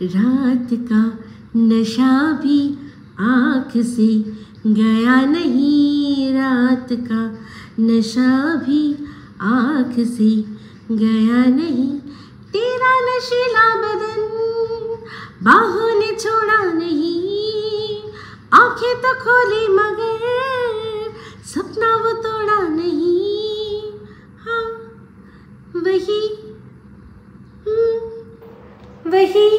रात का नशा भी आँख से गया नहीं, रात का नशा भी आँख से गया नहीं, तेरा नशीला बदन बाहों ने छोड़ा नहीं, आँखें तो खोली मगर सपना वो तोड़ा नहीं। हाँ वही वही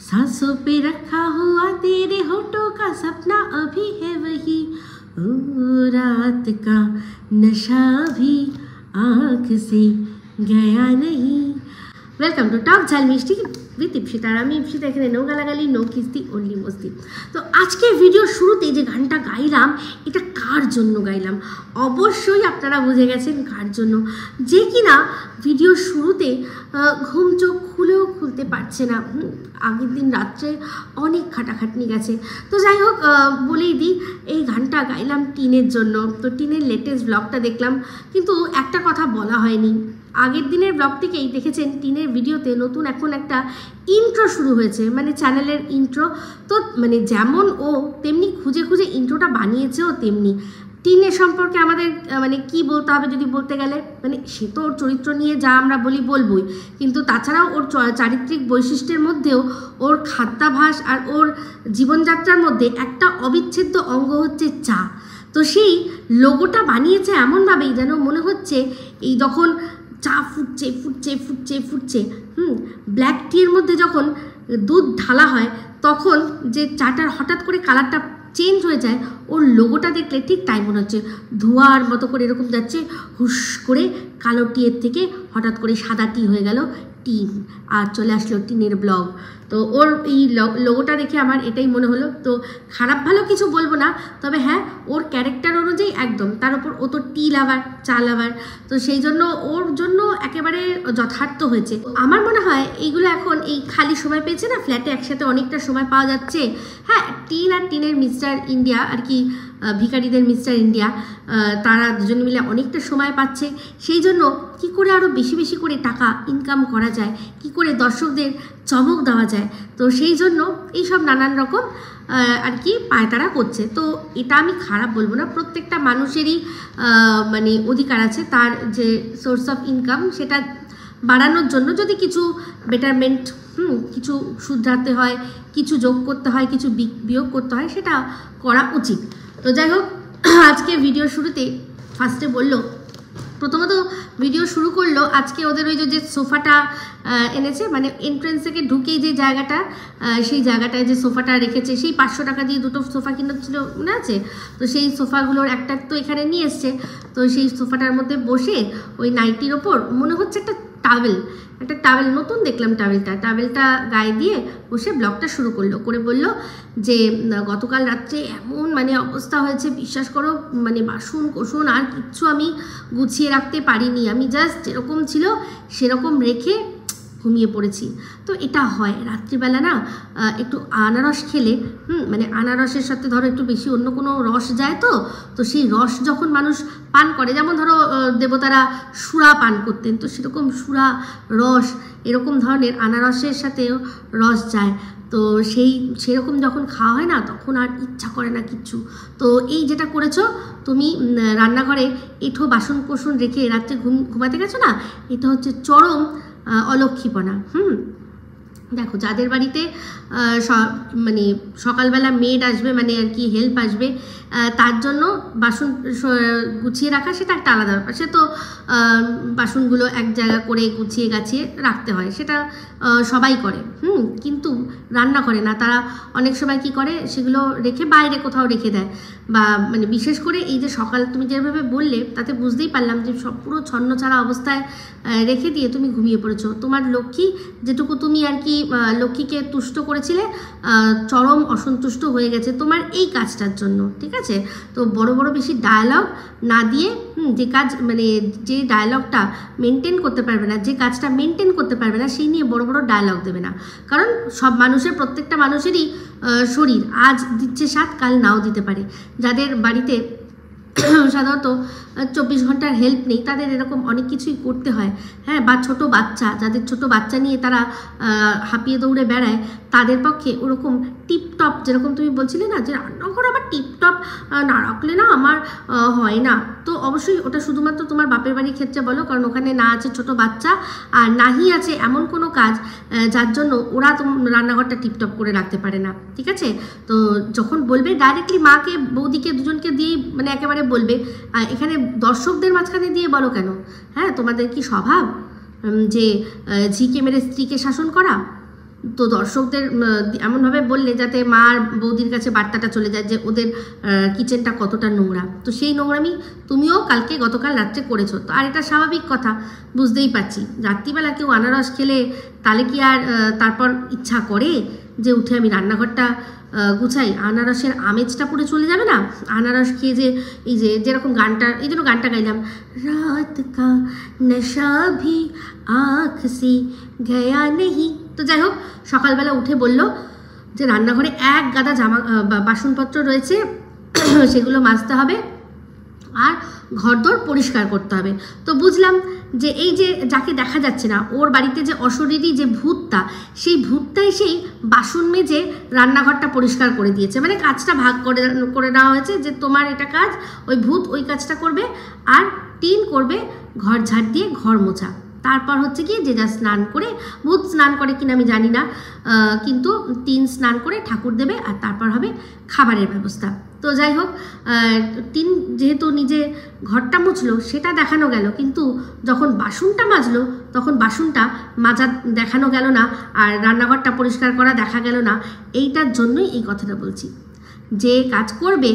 सांसों पे रखा हुआ तेरे होठों का सपना अभी है वही, ओ रात का नशा भी आँख से गया नहीं। वेलकम टू टॉक झाल मिष्टी উইথ ইপসিতা। আর আমি ইপসিতা এখানে নো গালাগালি নো কিস্তি অনলি মস্তি। তো আজকে ভিডিও শুরুতে যে গানটা গাইলাম এটা কার জন্য গাইলাম অবশ্যই আপনারা বুঝে গেছেন কার জন্য, যে কিনা ভিডিও শুরুতে ঘুম চোখ খুলেও খুলতে পারছে না, আগের দিন রাত্রে অনেক খাটাখাটনি গেছে। তো যাই হোক বলেই দিই, এই গানটা গাইলাম টিনের জন্য। তো টিনের লেটেস্ট ব্লগটা দেখলাম, কিন্তু একটা কথা বলা হয়নি। আগের দিনের ব্লগ থেকেই দেখেছেন টিনের ভিডিওতে নতুন এখন একটা ইন্ট্রো শুরু হয়েছে, মানে চ্যানেলের ইন্ট্রো। তো মানে যেমন ও তেমনি খুঁজে খুঁজে ইন্ট্রোটা বানিয়েছেও তেমনি। টিনের সম্পর্কে আমাদের মানে কি বলতে হবে যদি বলতে গেলে, মানে সে তো ওর চরিত্র নিয়ে যা আমরা বলবই, কিন্তু তাছাড়াও ওর চারিত্রিক বৈশিষ্ট্যের মধ্যেও ওর খাদ্যাভ্যাস আর ওর জীবনযাত্রার মধ্যে একটা অবিচ্ছেদ্য অঙ্গ হচ্ছে চা। তো সেই লোগোটা বানিয়েছে এমনভাবেই যেন মনে হচ্ছে এই যখন চা ফুটছে ফুটছে ফুটছে ফুটছে ব্ল্যাক টিয়ের মধ্যে যখন দুধ ঢালা হয় তখন যে চাটার হঠাৎ করে কালারটা চেঞ্জ হয়ে যায়, ওর লোগোটা দেখলে ঠিক তাই মনে হচ্ছে ধোঁয়ার মতো করে এরকম যাচ্ছে, হুশ করে কালো টিয়ের থেকে হঠাৎ করে সাদা টি হয়ে গেল টিন, আর চলে আসলো টিনের ব্লগ। তো ওর এই লোগোটা দেখে আমার এটাই মনে হলো। তো খারাপ ভালো কিছু বলবো না, তবে হ্যাঁ ওর ক্যারেক্টার অনুযায়ী একদম, তার উপর ও তো টি লাভার চা লাভার, তো সেই জন্য ওর জন্য একেবারে যথার্থ হয়েছে। আমার মনে হয় এইগুলো এখন এই খালি সময় পেয়েছে না, ফ্ল্যাটে একসাথে অনেকটা সময় পাওয়া যাচ্ছে। হ্যাঁ টিন আর টিনের মিস্টার ইন্ডিয়া আর কি, ভিখারিদের মিস্টার ইন্ডিয়া, তারা দুজন মিলে অনেকটা সময় পাচ্ছে। সেই জন্য কি করে আরও বেশি বেশি করে টাকা ইনকাম করা যায়, কি করে দর্শকদের চমক দেওয়া যায়, তো সেই জন্য এইসব নানান রকম আর কি পায়তারা করছে। তো এটা আমি খারাপ বলবো না, প্রত্যেকটা মানুষেরই মানে অধিকার আছে তার যে সোর্স অফ ইনকাম সেটা বাড়ানোর জন্য যদি কিছু বেটারমেন্ট কিছু শুধরাতে হয়, কিছু যোগ করতে হয়, কিছু বিয়োগ করতে হয়, সেটা করা উচিত। তো যাই হোক আজকে ভিডিও শুরুতে ফার্স্টে বললো, প্রথমত ভিডিও শুরু করলো আজকে ওদের ওই যে সোফাটা এনেছে, মানে এন্ট্রেন্স থেকে ঢুকেই যে জায়গাটা, সেই জায়গাটায় যে সোফাটা রেখেছে, সেই 500 টাকা দিয়ে দুটো সোফা কিনেছিল মনে আছে, তো সেই সোফাগুলোর একটা তো এখানে নিয়ে এসছে। তো সেই সোফাটার মধ্যে বসে ওই নাইটির ওপর মনে হচ্ছে একটা টাওয়েল নতুন দেখলাম, টাওয়েলটা গায়ে দিয়ে বসে ব্লগটা শুরু করলো, করে বলল যে গতকাল রাত্রে এমন মানে অবস্থা হয়েছে বিশ্বাস করো, মানে বাসন কোসন আর কিচ্ছু আমি গুছিয়ে রাখতে পারিনি, আমি জাস্ট যেরকম ছিল সেরকম রেখে ঘুমিয়ে পড়েছি। তো এটা হয় রাত্রিবেলা না, একটু আনারস খেলে মানে আনারসের সাথে ধরো একটু বেশি অন্য কোনো রস যায়, তো সেই রস যখন মানুষ পান করে, যেমন ধরো দেবতারা সুরা পান করতেন, তো সেরকম সুরা রস এরকম ধরনের আনারসের সাথেও রস যায়, তো সেরকম যখন খাওয়া হয় না তখন আর ইচ্ছা করে না কিচ্ছু। তো এই যেটা করেছো তুমি রান্নাঘরে এঁঠো বাসন কোসন রেখে রাত্রে ঘুমাতে গেছো না, এটা হচ্ছে চরম অলক্ষীপনা। দেখো যাদের বাড়িতে মানে সকালবেলা মেড আসবে, মানে আর কি হেল্প আসবে, তার জন্য বাসন গুছিয়ে রাখা সেটা একটা আলাদা ব্যাপার, সে তো বাসনগুলো এক জায়গা করে গুছিয়ে গাছিয়ে রাখতে হয়, সেটা সবাই করে, কিন্তু রান্না করে না তারা, অনেক সময় কি করে সেগুলো রেখে বাইরে কোথাও রেখে দেয়, বা মানে বিশেষ করে এই যে সকাল তুমি যেভাবে বললে তাতে বুঝতেই পারলাম যে সব পুরো ছন্নছাড়া অবস্থায় রেখে দিয়ে তুমি ঘুমিয়ে পড়েছো। তোমার লক্ষ্মী যেটুকু তুমি আর কি লক্ষ্মীকে তুষ্ট করেছিলে চরম অসন্তুষ্ট হয়ে গেছে তোমার এই কাজটার জন্য, ঠিক আছে? তো বড় বড় বেশি ডায়ালগ না দিয়ে যে কাজ মানে যে ডায়ালগটা মেনটেন করতে পারবে না, যে কাজটা মেনটেন করতে পারবে না, সেই নিয়ে বড় বড় ডায়ালগ দেবে না, কারণ সব মানুষের প্রত্যেকটা মানুষেরই শরীর আজ দিচ্ছে স্বাদ কাল নাও দিতে পারে। যাদের বাড়িতে সাধারণত 24 ঘন্টার হেল্প নেই, তাদের এরকম অনেক কিছুই করতে হয়। হ্যাঁ, বা ছোট বাচ্চা, যাদের ছোট বাচ্চা নিয়ে তারা হাঁপিয়ে দৌড়ে বেড়ায়, তাদের পক্ষে ওরকম টিপটপ, যেরকম তুমি বলছিলে না যে রান্নাঘর আমার টিপটপ না রাখলে না আমার হয় না, তো অবশ্যই ওটা শুধুমাত্র তোমার বাপের বাড়ির ক্ষেত্রে বলো, কারণ ওখানে না আছে ছোট বাচ্চা আর নাহি আছে এমন কোনো কাজ যার জন্য ওরা রান্নাঘরটা টিপটপ করে রাখতে পারে না। ঠিক আছে, তো যখন বলবে ডাইরেক্টলি মাকে বৌদিকে দুজনকে দিয়েই মানে একেবারে বলবে, এখানে দর্শকদের মাঝখানে দিয়ে বলো কেন? হ্যাঁ, তোমাদের কি স্বভাব যে ঝিকে মেরে স্ত্রীকে শাসন করা? তো দর্শকদের এমনভাবে বললে যাতে মা আর বৌদির কাছে বার্তাটা চলে যায় যে ওদের কিচেনটা কতটা নোংরা। তো সেই নোংরামি তুমিও গতকাল রাত্রে করেছো, তো আর এটা স্বাভাবিক কথা, বুঝতেই পারছি। রাত্রিবেলা কেউ আনারস খেলে তাহলে কি আর তারপর ইচ্ছা করে যে উঠে আমি রান্নাঘরটা গুছাই? আনারসের আমেজটা পুরো চলে যাবে না? আনারস খেয়ে যে এই যে যেরকম গানটা, এই জন্য গানটা গাইলাম, রাত কা নেশা ভি আঁখ সে গয়া নেহি। তো যাই হোক, সকালবেলা উঠে বলল যে রান্নাঘরে এক গাদা বাসনপত্র রয়েছে, সেগুলো মাজতে হবে আর ঘরদোর পরিষ্কার করতে হবে। তো বুঝলাম যে এই যে যাকে দেখা যাচ্ছে না, ওর বাড়িতে যে অশরীরী যে ভূতটা, সেই ভূতটাই সেই বাসন মেজে রান্নাঘরটা পরিষ্কার করে দিয়েছে। মানে কাজটা ভাগ করে নেওয়া হয়েছে যে তোমার এটা কাজ, ওই ভূত ওই কাজটা করবে, আর টিন করবে ঘর ঝাড় দিয়ে ঘর মোছা। তারপর হচ্ছে কি যে যা স্নান করে, ভূত স্নান করে কিনা আমি জানি না, কিন্তু টিন স্নান করে ঠাকুর দেবে, আর তারপর হবে খাবারের ব্যবস্থা। তো যাই হোক, টিন যেহেতু নিজে ঘরটা মুছলো সেটা দেখানো গেল, কিন্তু যখন বাসনটা মাজলো তখন বাসনটা মাজা দেখানো গেল না, আর রান্নাঘরটা পরিষ্কার করা দেখা গেল না। এইটার জন্যই এই কথাটা বলছি, যে কাজ করবে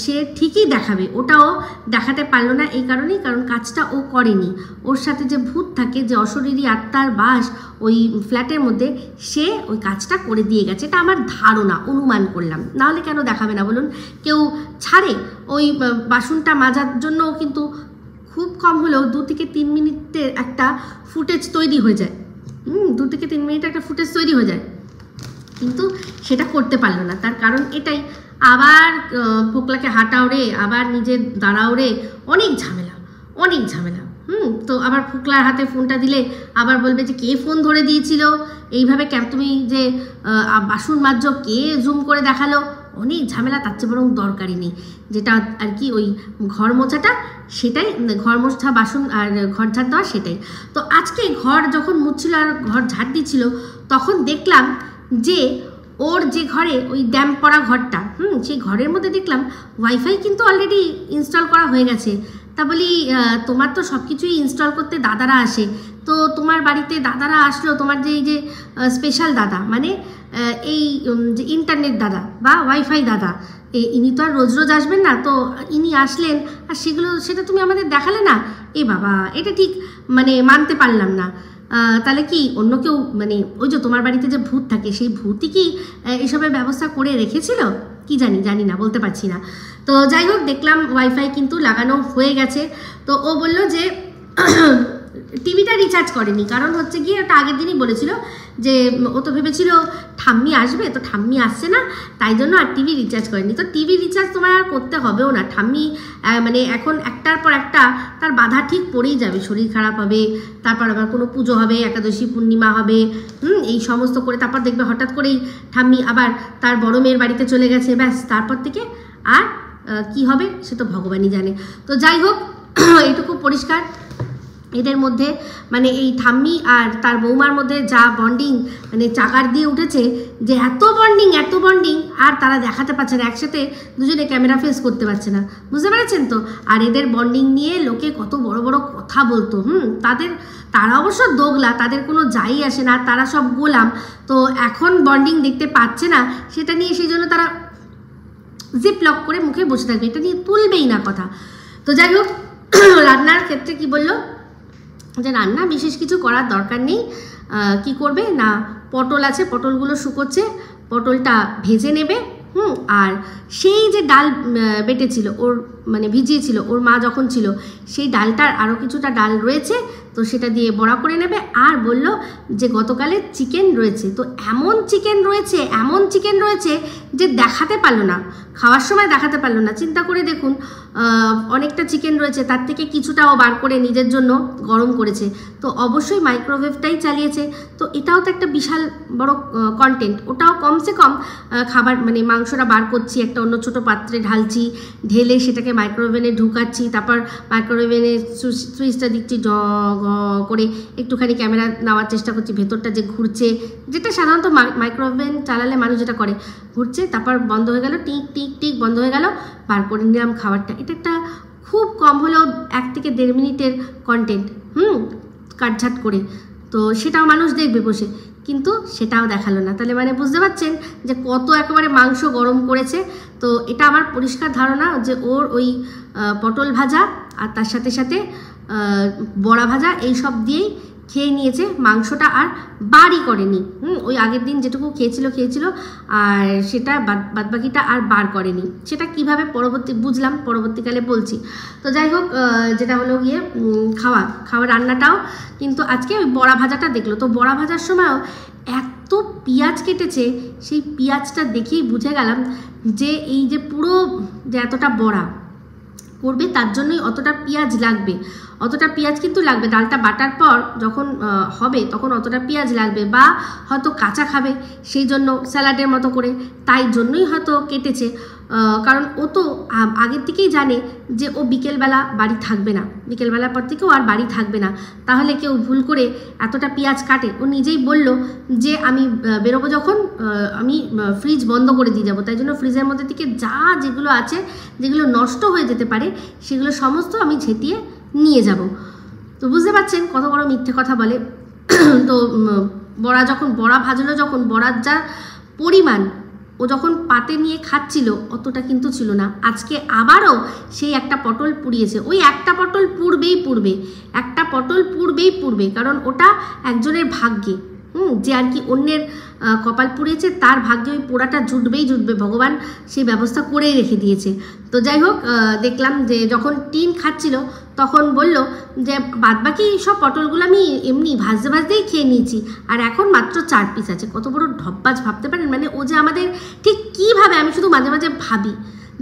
সে ঠিকই দেখাবে, ওটাও দেখাতে পারলো না এই কারণেই, কারণ কাজটা ও করেনি। ওর সাথে যে ভূত থাকে, যে অশরীরী আত্মার বাস ওই ফ্ল্যাটের মধ্যে, সে ওই কাজটা করে দিয়ে গেছে। এটা আমার ধারণা, অনুমান করলাম, নাহলে কেন দেখাবে না বলুন? কেউ ছাড়ে ওই বাসনটা মাজার জন্য, কিন্তু খুব কম হলেও 2 থেকে 3 মিনিটের একটা ফুটেজ তৈরি হয়ে যায়। 2 থেকে 3 মিনিটের একটা ফুটেজ তৈরি হয়ে যায়, কিন্তু সেটা করতে পারলো না। তার কারণ এটাই, আবার ফোকলাকে হাঁটাও রে, আবার নিজে দাঁড়াও রে, অনেক ঝামেলা, অনেক ঝামেলা। তো আবার ফোকলার হাতে ফোনটা দিলে আবার বলবে যে কে ফোন ধরে দিয়েছিল, এইভাবে তুমি যে বাসন মাজছো কে জুম করে দেখালো, অনেক ঝামেলা। তার চেয়ে বরং দরকারই নেই, যেটা আর কি ওই ঘর মোছাটা, সেটাই ঘর মোছা, বাসন আর ঘর ঝাড় দেওয়া, সেটাই। তো আজকে ঘর যখন মুছছিল আর ঘর ঝাড় দিচ্ছিল, তখন দেখলাম যে ওর যে ঘরে ওই ড্যাম্প পড়া ঘরটা, সেই ঘরের মধ্যে দেখলাম ওয়াইফাই কিন্তু অলরেডি ইনস্টল করা হয়ে গেছে। তা বলি, তোমার তো সব কিছুই ইনস্টল করতে দাদারা আসে, তো তোমার বাড়িতে দাদারা আসলো, তোমার যে এই যে স্পেশাল দাদা, মানে এই যে ইন্টারনেট দাদা বা ওয়াইফাই দাদা, ইনি তো আর রোজ রোজ আসবেন না, তো ইনি আসলেন আর সেটা তুমি আমাদের দেখালে না। এ বাবা, এটা ঠিক মানে মানতে পারলাম না। তাহলে কি অন্য কেউ, মানে ওই যে তোমার বাড়িতে যে ভূত থাকে, সেই ভূতই কি এসবের ব্যবস্থা করে রেখেছিল? কি জানি না, বলতে পারছি না। তো যাই হোক, দেখলাম ওয়াইফাই কিন্তু লাগানো হয়ে গেছে। তো ও বলল যে টিভিটা রিচার্জ করেনি, কারণ হচ্ছে গিয়ে ওটা আগের দিনই বলেছিল যে ও তো ভেবেছিল ঠাম্মি আসবে, তো ঠাম্মি আসছে না, তাই জন্য আর টিভি রিচার্জ করেনি। তো টিভি রিচার্জ তোমার আর করতে হবেও না, ঠাম্মি মানে এখন একটার পর একটা তার বাধা ঠিক পড়েই যাবে। শরীর খারাপ হবে, তারপর আবার কোনো পুজো হবে, একাদশী পূর্ণিমা হবে, এই সমস্ত করে তারপর দেখবে হঠাৎ করেই ঠাম্মি আবার তার বড় মেয়ের বাড়িতে চলে গেছে, ব্যাস তারপর থেকে আর কি হবে সে তো ভগবানই জানে। তো যাই হোক, এইটুকু পরিষ্কার, এদের মধ্যে মানে এই ঠাম্মি আর তার বৌমার মধ্যে যা বন্ডিং, মানে চাকার দিয়ে উঠেছে, যে এত বন্ডিং আর তারা দেখাতে পারছে না, একসাথে দুজনে ক্যামেরা ফেস করতে পারছে না, বুঝতে পেরেছেন তো? আর এদের বন্ডিং নিয়ে লোকে কত বড় বড় কথা বলতো। তারা অবশ্য দোগলা, তাদের কোনো যাই আসে না, তারা সব গোলাম। তো এখন বন্ডিং দেখতে পাচ্ছে না, সেটা নিয়ে সেই জন্য তারা জিপ লক করে মুখে বসে থাকবে, এটা নিয়ে তুলবেই না কথা। তো যাই হোক, রান্নার ক্ষেত্রে কি বললো যে রান্না বিশেষ কিছু করার দরকার নেই, কি করবে না, পটল আছে, পটলগুলো শুকোচ্ছে, পটলটা ভেজে নেবে। আর সেই যে ডাল বেটেছিল ওর মানে ভিজিয়েছিল ওর মা যখন ছিল, সেই ডালটার আরও কিছুটা ডাল রয়েছে, তো সেটা দিয়ে বড়া করে নেবে। আর বলল যে গতকালের চিকেন রয়েছে, তো এমন চিকেন রয়েছে যে দেখাতে পারলো না, খাওয়ার সময় দেখাতে পারলো না। চিন্তা করে দেখুন, অনেকটা চিকেন রয়েছে, তার থেকে কিছুটাও বার করে নিজের জন্য গরম করেছে, তো অবশ্যই মাইক্রোওয়েভটাই চালিয়েছে। তো এটাও তো একটা বিশাল বড় কন্টেন্ট। ওটাও কমসে কম খাবার মানে মাংসটা বার করছি, একটা অন্য ছোটো পাত্রে ঢালছি, ঢেলে সেটাকে মাইক্রোওভেনে ঢুকাচ্ছি, তারপর মাইক্রোওভেনে সুইচটা দিচ্ছি করে, একটুখানি ক্যামেরা নেওয়ার চেষ্টা করছি, ভেতরটা যে ঘুরছে, যেটা সাধারণত মাইক্রোওভেন চালালে মানুষ যেটা করে, ঘুরছে, তারপর বন্ধ হয়ে গেল, টিক টিক টিক বন্ধ হয়ে গেল, বার করে নিলাম খাবারটা। এটা একটা খুব কম হলেও 1 থেকে 1.5 মিনিটের কন্টেন্ট, কাটঝাট করে, তো সেটাও মানুষ দেখবে বসে, কিন্তু সেটাও দেখালো না। তাহলে মানে বুঝতে পারছেন যে কত একেবারে মাংস গরম করেছে। তো এটা আমার পরিষ্কার ধারণা যে ওর ওই পটল ভাজা আর তার সাথে সাথে বড়া ভাজা এই সব দিয়েই খেয়ে নিয়েছে মাংসটা, আর বারই করেনি। ওই আগের দিন যেটুকু খেয়েছিল আর সেটা বাদবাকিটা আর বার করেনি। সেটা কিভাবে বুঝলাম পরবর্তীকালে বলছি। তো যাই হোক, যেটা হলো গিয়ে খাওয়া রান্নাটাও কিন্তু আজকে ওই বড়া ভাজাটা দেখলো। তো বড়া ভাজার সময়ও এত পেঁয়াজ কেটেছে, সেই পেঁয়াজটা দেখেই বুঝে গেলাম যে এই যে পুরো যে এতটা বড়া করবে তার জন্যই অতটা পেঁয়াজ লাগবে, অতটা পেঁয়াজ কিন্তু লাগবে। ডালটা বাটার পর যখন হবে তখন অতটা পেঁয়াজ লাগবে, বা হয়তো কাঁচা খাবে সেই জন্য স্যালাডের মতো করে, তাই জন্যই হয়তো কেটেছে। কারণ ও তো আগের থেকেই জানে যে ও বিকেলবেলা বাড়ি থাকবে না, বিকেলবেলার পর থেকেও আর বাড়ি থাকবে না। তাহলে কেউ ভুল করে এতটা পেঁয়াজ কাটে? ও নিজেই বলল যে আমি বেরোবো যখন আমি ফ্রিজ বন্ধ করে দিয়ে যাবো, তাই জন্য ফ্রিজের মধ্যে থেকে যেগুলো আছে, যেগুলো নষ্ট হয়ে যেতে পারে, সেগুলো সমস্ত আমি ঝেঁটিয়ে নিয়ে যাব। তো বুঝতে পারছেন কত বড় মিথ্যে কথা বলে। তো বড়া ভাজলো যখন, বড়ার যা পরিমাণ ও যখন পাতে নিয়ে খাচ্ছিল অতটা কিন্তু ছিল না। আজকে আবারও সেই একটা পটল পুড়িয়েছে। ওই একটা পটল পুড়বেই, কারণ ওটা একজনের ভাগ্যে, যে আর কি অন্যের কপাল পুড়িয়েছে তার ভাগ্যে ওই পোড়াটা জুটবে, ভগবান সেই ব্যবস্থা করেই রেখে দিয়েছে। তো যাই হোক, দেখলাম যে যখন টিন খাচ্ছিল তখন বলল যে বাদবাকি সব পটলগুলো আমি এমনি ভাজতেই খেয়ে নিয়েছি, আর এখন মাত্র 4 পিস আছে। কত বড় ঢপবাজ ভাবতে পারেন? মানে ও যে আমাদের ঠিক কীভাবে, আমি শুধু মাঝে মাঝে ভাবি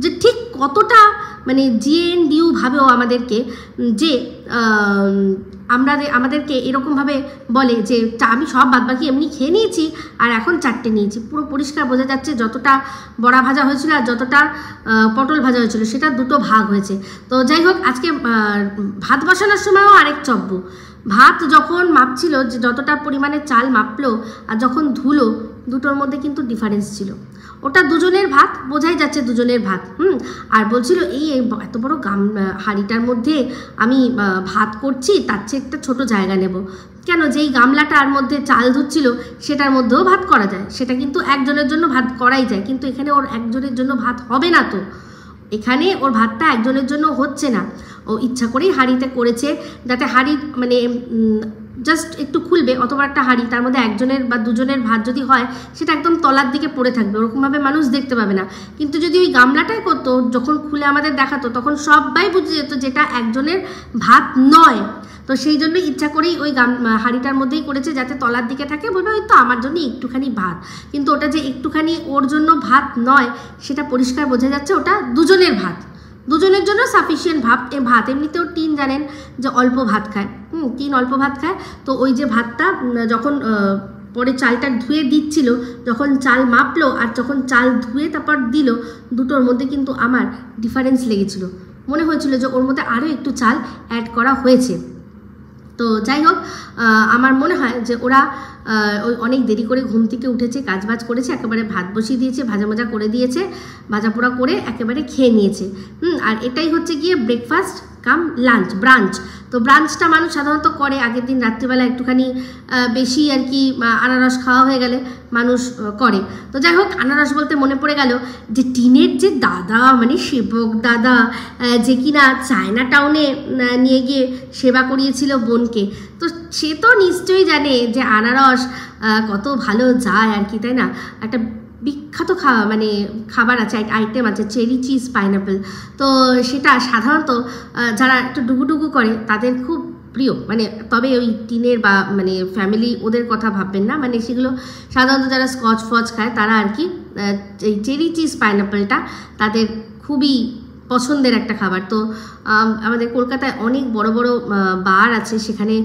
যে ঠিক কতটা মানে GNDU ভাবে ও আমাদেরকে, যে আমাদেরকে এরকমভাবে বলে যে আমি সব বাদবাকি এমনি খেয়ে নিয়েছি আর এখন 4টে নিয়েছি। পুরো পরিষ্কার বোঝা যাচ্ছে যতটা বড়া ভাজা হয়েছিল আর যতটা পটল ভাজা হয়েছিল সেটা 2টো ভাগ হয়েছে। তো যাই হোক, আজকে ভাত বসানোর সময়ও আরেক চব্য। ভাত যখন মাপছিল, যে যতটা পরিমাণে চাল মাপলো আর যখন ধুলো, দুটোর মধ্যে কিন্তু ডিফারেন্স ছিল। ওটা দুজনের ভাত, বোঝাই যাচ্ছে দুজনের ভাত। আর বলছিল এই এত বড় হাঁড়িটার মধ্যে আমি ভাত করছি, তার চেয়ে একটা ছোট জায়গা নেব। কেন? যেই গামলাটার মধ্যে চাল ধুচ্ছিল সেটার মধ্যেও ভাত করা যায়, সেটা কিন্তু একজনের জন্য ভাত করাই যায়, কিন্তু এখানে ওর একজনের জন্য ভাত হবে না। তো এখানে ওর ভাতটা একজনের জন্য হচ্ছে না, ও ইচ্ছা করেই হাঁড়িতে করেছে, যাতে হাঁড়ি মানে জাস্ট একটু খুলবে, অথবা একটা হাঁড়ি, তার মধ্যে একজনের বা দুজনের ভাত যদি হয় সেটা একদম তলার দিকে পড়ে থাকবে, ওরকমভাবে মানুষ দেখতে পাবে না। কিন্তু যদি ওই গামলাটাই করতো, যখন খুলে আমাদের দেখাতো, তখন সবাই বুঝে যেত যেটা একজনের ভাত নয়। তো সেই জন্যই ইচ্ছা করেই ওই হাঁড়িটার মধ্যেই করেছে, যাতে তলার দিকে থাকে, বলবে হয়তো আমার জন্য একটুখানি ভাত, কিন্তু ওটা যে একটুখানি ওর জন্য ভাত নয় সেটা পরিষ্কার বোঝা যাচ্ছে, ওটা দুজনের ভাত, দুজনের জন্য সাফিসিয়েন্ট ভাত। এমনিতেও টিন জানেন যে অল্প ভাত খায়, টিন অল্প ভাত খায়। তো ওই যে ভাতটা যখন পরে চালটা ধুয়ে দিচ্ছিল, যখন চাল মাপলো আর যখন চাল ধুয়ে তারপর দিল, দুটোর মধ্যে কিন্তু আমার ডিফারেন্স লেগেছিল। মনে হয়েছিল যে ওর মধ্যে আরও একটু চাল অ্যাড করা হয়েছে। তো যাই হোক, আমার মনে হয় যে ওরা ওই অনেক দেরি করে ঘুম থেকে উঠেছে, কাজবাজ করেছে, একেবারে ভাত বসিয়ে দিয়েছে, ভাজা করে দিয়েছে, ভাজা পোড়া করে একেবারে খেয়ে নিয়েছে। আর এটাই হচ্ছে গিয়ে ব্রেকফাস্ট কাম লাঞ্চ, ব্রাঞ্চ। তো ব্রাঞ্চটা মানুষ সাধারণত করে আগের দিন রাত্রিবেলা একটুখানি বেশি আর কি আনারস খাওয়া হয়ে গেলে মানুষ করে। তো যাই হোক, আনারস বলতে মনে পড়ে গেল যে টিনের যে দাদা, মানে সেবক দাদা, যে কিনা চায়না টাউনে নিয়ে গিয়ে সেবা করিয়েছিল বোনকে, তো সে তো নিশ্চয়ই জানে যে আনারস কত ভালো যায় আর কি, তাই না? একটা বিখ্যাত মানে খাবার আছে, আইটেম আছে, চেরি চিজ পাইনাপেল। তো সেটা সাধারণত যারা একটু ডুগুডুগু করে তাদের খুব প্রিয়, মানে তবে ওই টিনের বা মানে ফ্যামিলি ওদের কথা ভাববেন না, মানে সেগুলো সাধারণত যারা স্কচ ফচ খায় তারা আর কি এই চেরি চিজ পাইনাপেলটা তাদের খুবই পছন্দের একটা খাবার। তো আমাদের কলকাতায় অনেক বড় বড় বার আছে, সেখানে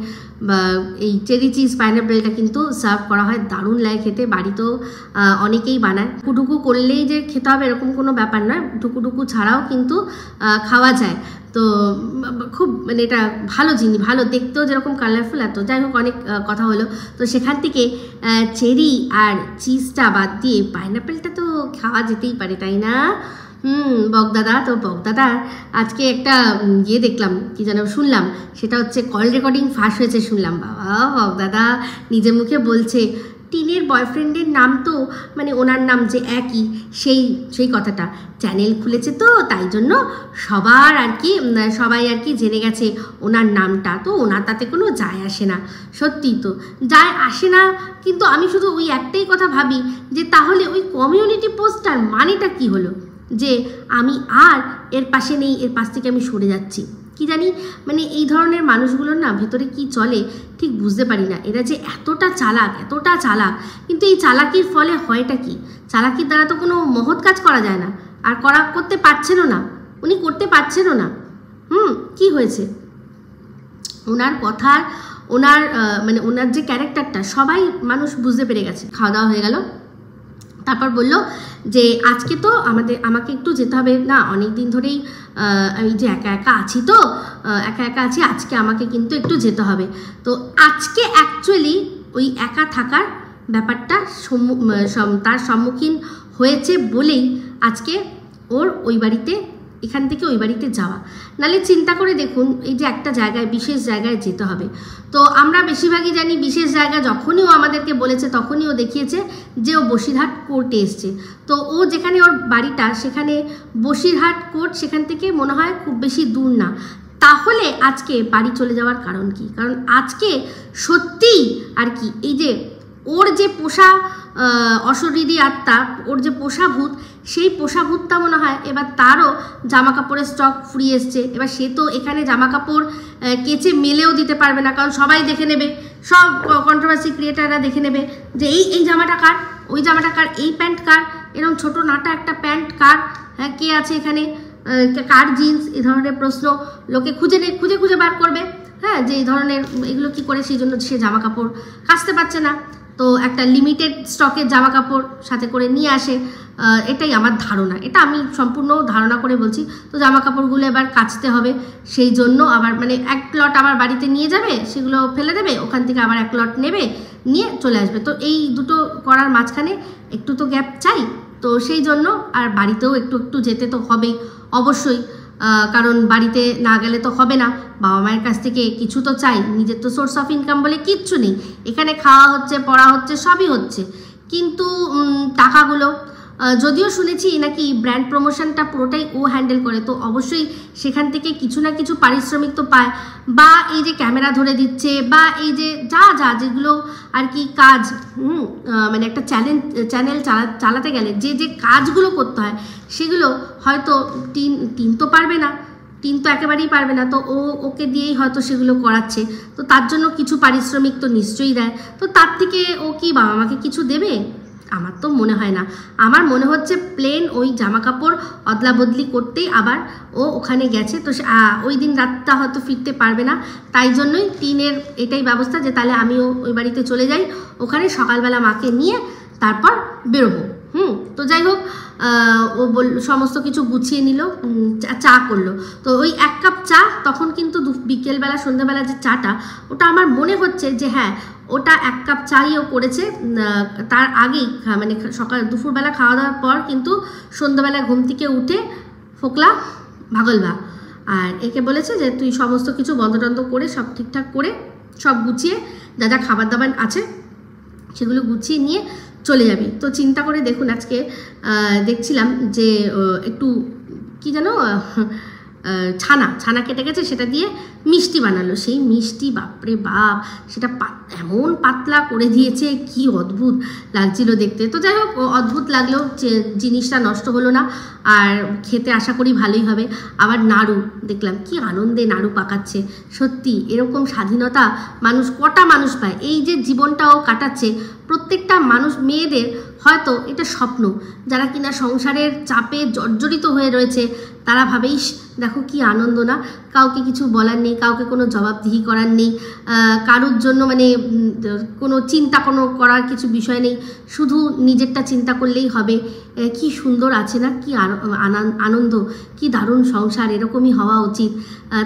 এই চেরি চিজ পাইনাপেলটা কিন্তু সার্ভ করা হয়, দারুণ লাগে খেতে। বাড়িতেও অনেকেই বানায়। টুকুটুকু করলেই যে খেতে হবে এরকম কোনো ব্যাপার নয়, টুকুটুকু ছাড়াও কিন্তু খাওয়া যায়। তো খুব মানে এটা ভালো জিনিস, ভালো দেখতেও যেরকম কালারফুল, এত যাই হোক অনেক কথা হলো। তো সেখান থেকে চেরি আর চিজটা বাদ দিয়ে পাইনাপেলটা তো খাওয়া যেতেই পারে, তাই না? বকদাদা, তো বকদাদা আজকে একটা দেখলাম, কি যেন শুনলাম, সেটা হচ্ছে কল রেকর্ডিং ফাঁস হয়েছে শুনলাম। বাবা, বকদাদা নিজের মুখে বলছে টিনের বয়ফ্রেন্ডের নাম তো মানে ওনার নাম যে একই, সেই কথাটা চ্যানেল খুলেছে, তো তাই জন্য সবার আর কি সবাই আর কি জেনে গেছে ওনার নামটা। তো ওনার তাতে কোনো যায় আসে না, সত্যি তো যায় আসে না। কিন্তু আমি শুধু ওই একটাই কথা ভাবি যে তাহলে ওই কমিউনিটি পোস্টার মানেটা কি হলো, যে আমি আর এর পাশে নেই, এর পাশ থেকে আমি সরে যাচ্ছি। কি জানি মানে এই ধরনের মানুষগুলোর না ভেতরে কি চলে ঠিক বুঝতে পারি না। এরা যে এতটা চালাক, কিন্তু এই চালাকির ফলে হয়টা কি? চালাকির দ্বারা তো কোনো মহৎ কাজ করা যায় না, আর করতে পারছেনও না, উনি করতে পারছেনও না। কি হয়েছে ওনার কথার, ওনার মানে ওনার যে ক্যারেক্টারটা সবাই মানুষ বুঝতে পেরে গেছে। খাওয়া দাওয়া হয়ে গেল, তারপর বলল যে আজকে তো আমাকে একটু যেতে হবে না, অনেক দিন ধরেই আমি যে একা আছি, তো একা আছি, আজকে আমাকে কিন্তু একটু যেতে হবে। তো আজকে অ্যাকচুয়ালি ওই একা থাকার ব্যাপারটা তার সম্মুখীন হয়েছে বলেই আজকে ওর ওই বাড়িতে, এখান থেকে ওই বাড়িতে যাওয়া। নালে চিন্তা করে দেখুন, এই যে একটা জায়গায়, বিশেষ জায়গায় যেতে হবে, তো আমরা বেশিরভাগই জানি বিশেষ জায়গা যখনই ও আমাদেরকে বলেছে তখনই ও দেখিয়েছে যে ও বসিরহাট কোর্টে এসছে। তো ও যেখানে ওর বাড়িটা সেখানে বসিরহাট কোর্ট, সেখান থেকে মনে হয় খুব বেশি দূর না। তাহলে আজকে বাড়ি চলে যাওয়ার কারণ কি? কারণ আজকে সত্যিই আর কি এই যে ওর যে পোষা অশরীরী আত্মা, ওর যে পোষা ভূত, সেই পোষা ভূতটা মনে হয় এবার তারও জামা কাপড়ের স্টক ফুরিয়ে এসছে। এবার সে তো এখানে জামা কাপড় কেচে মেলেও দিতে পারবে না, কারণ সবাই দেখে নেবে, সব কন্ট্রোভার্সি ক্রিয়েটাররা দেখে নেবে যে এই জামাটা কার, ওই জামাটা কার, এই প্যান্ট কার, এরকম ছোটো নাটা একটা প্যান্ট কার, হ্যাঁ কে আছে এখানে, কার জিন্স, এই ধরনের প্রশ্ন লোকে খুঁজে বার করবে। হ্যাঁ, যে এই ধরনের এগুলো কি করে, সেই জন্য সে জামা কাপড় কাচতে পারছে না, তো একটা লিমিটেড স্টকের জামা কাপড় সাথে করে নিয়ে আসে। এটাই আমার ধারণা, এটা আমি সম্পূর্ণ ধারণা করে বলছি। তো জামা কাপড়গুলো এবার কাচতে হবে, সেই জন্য আবার মানে এক লট আবার বাড়িতে নিয়ে যাবে, সেগুলো ফেলে দেবে, ওখান থেকে আবার এক লট নেবে, নিয়ে চলে আসবে। তো এই দুটো করার মাঝখানে একটু তো গ্যাপ চাই, তো সেই জন্য আর বাড়িতেও একটু যেতে তো হবেই অবশ্যই, কারণ বাড়িতে না গেলে তো হবে না, বাবা মায়ের কাছ থেকে কিছু তো চাই, নিজের তো সোর্স অফ ইনকাম বলে কিচ্ছু নেই, এখানে খাওয়া হচ্ছে, পড়া হচ্ছে, সবই হচ্ছে, কিন্তু টাকাগুলো যদিও শুনেছি নাকি ব্র্যান্ড প্রমোশনটা পুরোটাই ও হ্যান্ডেল করে, তো অবশ্যই সেখান থেকে কিছু না কিছু পারিশ্রমিক তো পায়, বা এই যে ক্যামেরা ধরে দিচ্ছে, বা এই যে যেগুলো আর কি কাজ, মানে একটা চ্যানেল চালাতে গেলে যে কাজগুলো করতে হয়, সেগুলো হয়তো টিন তো পারবে না, টিন তো একেবারেই পারবে না, তো ওকে দিয়েই হয়তো সেগুলো করাচ্ছে, তো তার জন্য কিছু পারিশ্রমিক তো নিশ্চয়ই দেয়। তো তার থেকে ও কি বাবা মাকে কিছু দেবে? আমার তো মনে হয় না, আমার মনে হচ্ছে প্লেন ওই জামা কাপড় অদলা বদলি করতেই আবার ও ওখানে গেছে। তো ওই দিন রাতটা হয়তো ফিরতে পারবে না, তাই জন্যই টিনের এটাই ব্যবস্থা যে তাহলে আমিও ওই বাড়িতে চলে যাই, ওখানে সকালবেলা মাকে নিয়ে তারপর বেরোবো। তো যাই হোক, ও সমস্ত কিছু গুছিয়ে নিল, চা করলো। তো ওই এক কাপ চা, তখন কিন্তু বিকেলবেলা সন্ধ্যাবেলা যে চাটা, ওটা আমার মনে হচ্ছে যে হ্যাঁ ওটা এক কাপ চাই ও করেছে। তার আগেই মানে দুপুরবেলা খাওয়া দাওয়ার পর কিন্তু সন্ধ্যাবেলা ঘুম থেকে উঠে ফোকলা ভাগলবা আর একে বলেছে যে তুই সমস্ত কিছু বন্ধ করে সব ঠিকঠাক করে সব গুছিয়ে যা খাবার দাবার আছে সেগুলো গুছিয়ে নিয়ে চলে যাবি। তো চিন্তা করে দেখুন, আজকে দেখছিলাম যে একটু কি যেন ছানা কেটে গেছে, সেটা দিয়ে মিষ্টি বানালো। সেই মিষ্টি বাপরে বাপ, সেটা এমন পাতলা করে দিয়েছে, কি অদ্ভুত লাগছিল দেখতে। তো যাই হোক, অদ্ভুত লাগলেও জিনিসটা নষ্ট হলো না, আর খেতে আশা করি ভালোই হবে। আবার নাড়ু দেখলাম, কি আনন্দে নাড়ু পাকাচ্ছে। সত্যি এরকম স্বাধীনতা কটা মানুষ পায়? এই যে জীবনটাও কাটাচ্ছে, প্রত্যেকটা মানুষ, মেয়েদের হয়তো এটা স্বপ্ন, যারা কিনা সংসারের চাপে জর্জরিত হয়ে রয়েছে, তারা ভাবেই দেখো কি আনন্দ না, কাউকে কিছু বলার নেই, কাউকে কোনো জবাবদিহি করার নেই, কারোর জন্য মানে কোনো চিন্তা করার কিছু বিষয় নেই, শুধু নিজেরটা চিন্তা করলেই হবে। কি সুন্দর আছে না, কি আনন্দ, কি দারুণ সংসার, এরকমই হওয়া উচিত।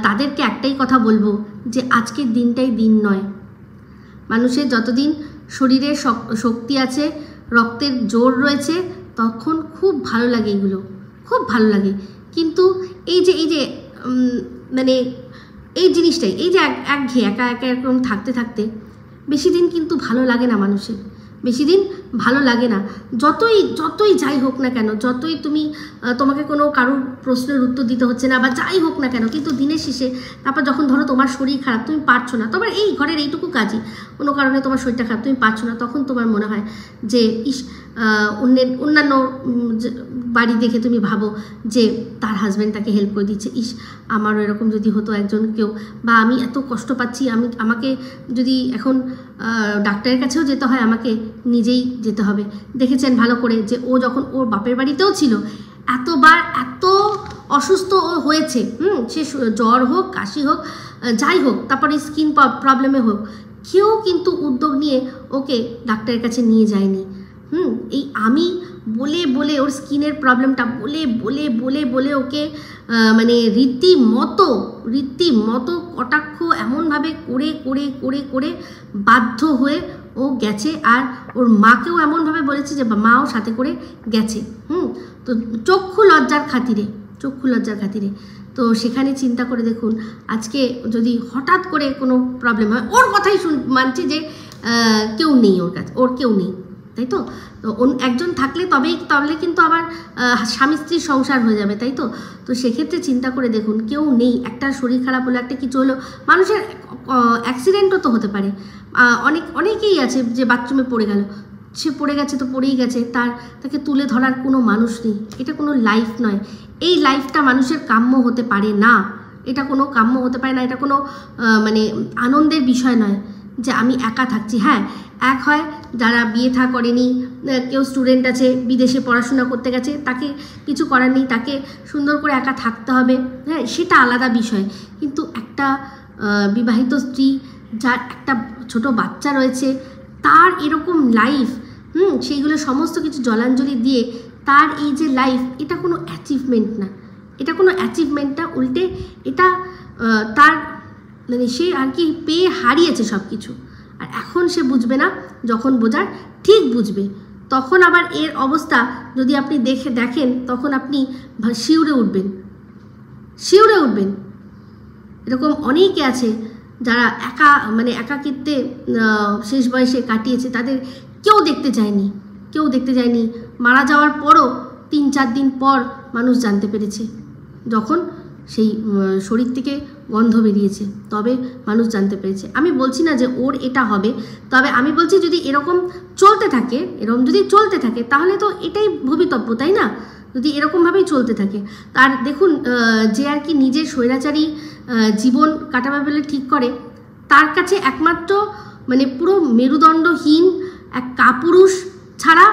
তাদেরকে একটাই কথা বলবো যে আজকের দিনটাই দিন নয়। মানুষের যতদিন শরীরে শক্তি আছে, রক্তের জোর রয়েছে, তখন খুব ভালো লাগে, এগুলো খুব ভালো লাগে। কিন্তু এই যে মানে এই জিনিসটাই, এই যে একঘেয়ে একা এরকম থাকতে থাকতে বেশি দিন কিন্তু ভালো লাগে না মানুষের, বেশি দিন ভালো লাগে না। যতই যাই হোক না কেন, যতই তোমাকে কোনো কারোর প্রশ্নের উত্তর দিতে হচ্ছে না বা যাই হোক না কেন, কিন্তু দিনের শেষে তারপর যখন ধরো তোমার শরীর খারাপ, তুমি পারছো না, তোমার এই ঘরের এইটুকু কাজই কোনো কারণে তোমার শরীরটা খারাপ, তুমি পারছো না, তখন তোমার মনে হয় যে অন্যান্য বাড়ি দেখে তুমি ভাবো যে তার হাজব্যান্ড তাকে হেল্প করে দিচ্ছে, আমারও এরকম যদি হতো একজন কেউ, বা আমি এত কষ্ট পাচ্ছি, আমাকে যদি এখন ডাক্তারের কাছেও যেতে হয়, আমাকে নিজেই যেতে হবে। দেখেছেন ভালো করে যে ও যখন ওর বাপের বাড়িতেও ছিল, এতবার এত অসুস্থ ও হয়েছে, সে জ্বর হোক, কাশি হোক, যাই হোক, তারপরে স্কিন প্রবলেমে হোক, কেউ কিন্তু উদ্যোগ নিয়ে ওকে ডাক্তারের কাছে নিয়ে যায়নি। এই আমি বলে ওর স্কিনের প্রবলেমটা বলে ওকে মানে রীতিমতো কটাক্ষ এমনভাবে করে বাধ্য হয়ে ও গেছে, আর ওর মাকেও এমনভাবে বলেছে যে মাও সাথে করে গেছে। তো চক্ষু লজ্জার খাতিরে তো সেখানে চিন্তা করে দেখুন, আজকে যদি হঠাৎ করে কোনো প্রবলেম হয়, ওর কথাই মানছে যে কেউ নেই ওর কাছে, ওর কেউ নেই, তাই তো একজন থাকলে তাহলে কিন্তু আবার স্বামী স্ত্রীর সংসার হয়ে যাবে, তাই তো সেক্ষেত্রে চিন্তা করে দেখুন, কেউ নেই, একটা শরীর খারাপ হলো, একটা কিছু হলো, মানুষের অ্যাক্সিডেন্টও তো হতে পারে। অনেকেই আছে যে বাথরুমে পড়ে গেল, সে পড়ে গেছে তো পড়েই গেছে, তাকে তুলে ধরার কোনো মানুষ নেই। এটা কোনো লাইফ নয়, এই লাইফটা মানুষের কাম্য হতে পারে না, এটা কোনো কাম্য হতে পারে না, এটা কোনো মানে আনন্দের বিষয় নয় যে আমি একা থাকছি। হ্যাঁ, এক হয় যারা বিয়ে থা করেনি, কেউ স্টুডেন্ট আছে, বিদেশে পড়াশোনা করতে গেছে, তাকে কিছু করার নেই, তাকে সুন্দর করে একা থাকতে হবে, হ্যাঁ, সেটা আলাদা বিষয়। কিন্তু একটা বিবাহিত স্ত্রী, যার একটা ছোট বাচ্চা রয়েছে, তার এরকম লাইফ, সেইগুলো সমস্ত কিছু জলাঞ্জলি দিয়ে তার এই যে লাইফ, এটা কোনো অ্যাচিভমেন্ট না, উল্টে এটা তার মানে সে আর কি পেয়ে হারিয়েছে সব কিছু। আর এখন সে বুঝবে না, যখন বোঝার ঠিক বুঝবে, তখন আবার এর অবস্থা যদি আপনি দেখেন, তখন আপনি শিউরে উঠবেন। এরকম অনেকে আছে যারা একাকিত্বে শেষ বয়সে কাটিয়েছে, তাদের কেউ দেখতে যায়নি, মারা যাওয়ার পরও 3-4 দিন পর মানুষ জানতে পেরেছে, যখন সেই শরীর থেকে গন্ধ বেরিয়েছে, তবে মানুষ জানতে পেরেছে। আমি বলছি না যে ওর এটা হবে, তবে আমি বলছি যদি এরকম যদি চলতে থাকে তাহলে তো এটাই ভবিতব্য, তাই না? যদি এরকমভাবেই চলতে থাকে, তার দেখুন যে আর কি নিজের স্বৈরাচারী জীবন কাটাবে বলে ঠিক করে, তার কাছে একমাত্র মানে পুরো মেরুদণ্ডহীন এক কাপুরুষ ছাড়া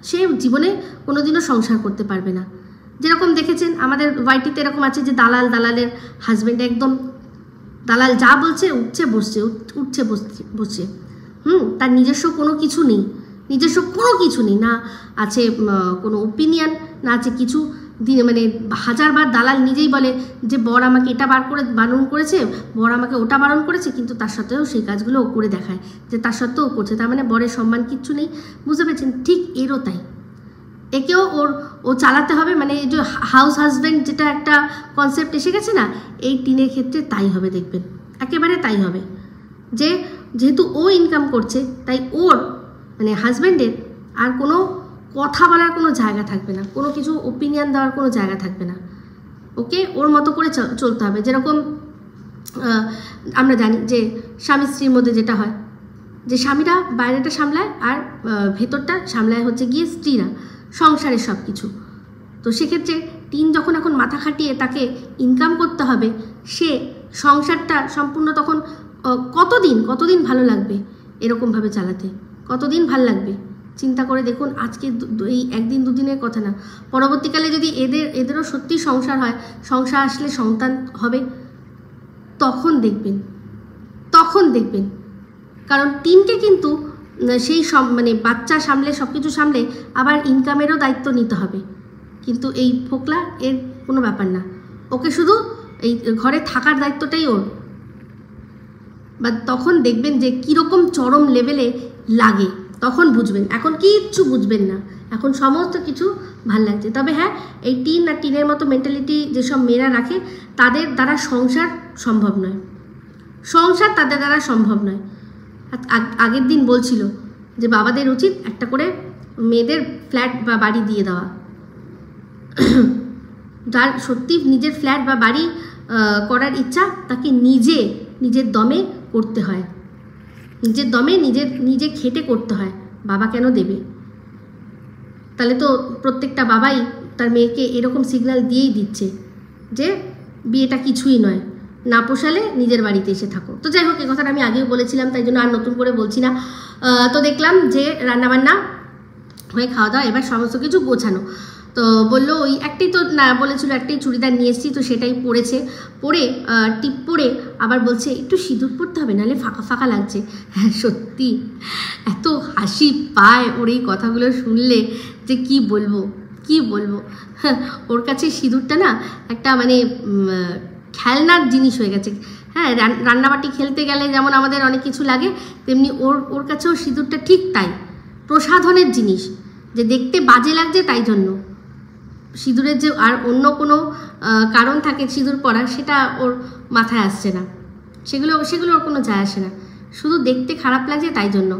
সে জীবনে কোনোদিনও সংসার করতে পারবে না। যেরকম দেখেছেন আমাদের ওয়াইটিতে এরকম আছে যে দালালের হাজব্যান্ড, একদম দালাল যা বলছে উঠছে বসছে, তার নিজস্ব কোনো কিছু নেই, না আছে কোনো ওপিনিয়ন, না আছে কিছু দিনে, মানে 1000বার দালাল নিজেই বলে যে বর আমাকে এটা বারণ করেছে, বর আমাকে ওটা বারণ করেছে, কিন্তু তার সত্ত্বেও সেই কাজগুলো ও করে দেখায়, যে তার সত্ত্বেও করছে, তার মানে বরের সম্মান কিচ্ছু নেই। বুঝতে পেরেছেন? ঠিক এরও তাই, একেও ও চালাতে হবে, মানে এই যে হাউস হাজব্যান্ড যেটা একটা কনসেপ্ট এসে গেছে না, এই টিনের ক্ষেত্রে তাই হবে, দেখবেন একেবারে তাই হবে, যে যেহেতু ও ইনকাম করছে, তাই ওর মানে হাজব্যান্ডের আর কোনো কথা বলার কোনো জায়গা থাকবে না, কোনো কিছু ওপিনিয়ন দেওয়ার কোনো জায়গা থাকবে না। ওকে ওর মতো করে চলতে হবে। যেরকম আমরা জানি যে স্বামী স্ত্রীর মধ্যে যেটা হয়, যে স্বামীরা বাইরেটা সামলায় আর ভেতরটা সামলায় হচ্ছে গিয়ে স্ত্রীরা, সংসারের সব কিছু। তো সেক্ষেত্রে টিন যখন এখন মাথা খাটিয়ে তাকে ইনকাম করতে হবে, সে সংসারটা সম্পূর্ণ তখন কতদিন ভালো লাগবে এরকমভাবে চালাতে, কতদিন ভাল লাগবে চিন্তা করে দেখুন। আজকে এই একদিন দুদিনের কথা না, পরবর্তীকালে যদি এদেরও সত্যি সংসার হয়, সংসার আসলে সন্তান হবে, তখন দেখবেন। কারণ টিনকে কিন্তু সেই মানে বাচ্চা সামলে সব কিছু সামলে আবার ইনকামেরও দায়িত্ব নিতে হবে, কিন্তু এই ফোকলা এর কোনো ব্যাপার না, ওকে শুধু এই ঘরে থাকার দায়িত্বটাই ওর। বা তখন দেখবেন যে কীরকম চরম লেভেলে লাগে, তখন বুঝবেন। এখন কিচ্ছু বুঝবেন না, এখন সমস্ত কিছু ভাল লাগছে। তবে হ্যাঁ, এই টিন আর টিনের মতো মেন্টালিটি যেসব মেয়েরা রাখে, তাদের দ্বারা সংসার সম্ভব নয়, তাদের দ্বারা সম্ভব নয়। আগের দিন বলছিল যে বাবাদের উচিত একটা করে মেয়েদের ফ্ল্যাট বা বাড়ি দিয়ে দেওয়া। যার সত্যি নিজের ফ্ল্যাট বা বাড়ি করার ইচ্ছা, তাকে নিজের দমে করতে হয়, নিজের দমে নিজে খেটে করতে হয়। বাবা কেন দেবে? তাহলে তো প্রত্যেকটা বাবাই তার মেয়েকে এরকম সিগন্যাল দিয়েই দিচ্ছে যে বিয়েটা কিছুই নয়, না পোষালে নিজের বাড়িতে এসে থাকো। তো যাই হোক, এই কথাটা আমি আগেও বলেছিলাম, তাই জন্য আর নতুন করে বলছি না। তো দেখলাম যে রান্নাবান্না হয়ে খাওয়া দাওয়া, এবার সমস্ত কিছু গোছানো। তো বললো ওই একটাই তো না বলেছিল, একটাই চুড়িদার নিয়ে এসেছি, তো সেটাই পরে টিপ পরে আবার বলছে একটু সিঁদুর পরতে হবে, নাহলে ফাঁকা লাগছে। হ্যাঁ সত্যি এত হাসি পায় ওর এই কথাগুলো শুনলে যে কি বলবো। হ্যাঁ, ওর কাছে সিঁদুরটা না একটা মানে খেলনার জিনিস হয়ে গেছে। হ্যাঁ, রান্নাবাটি খেলতে গেলে যেমন আমাদের অনেক কিছু লাগে, তেমনি ওর কাছেও সিঁদুরটা ঠিক তাই, প্রসাধনের জিনিস, যে দেখতে বাজে লাগছে তাই জন্য। সিঁদুরের যে আর অন্য কোনো কারণ থাকে সিঁদুর পরার, সেটা ওর মাথায় আসছে না, সেগুলো ওর কোনো যায় আসে না, শুধু দেখতে খারাপ লাগছে তাই জন্য।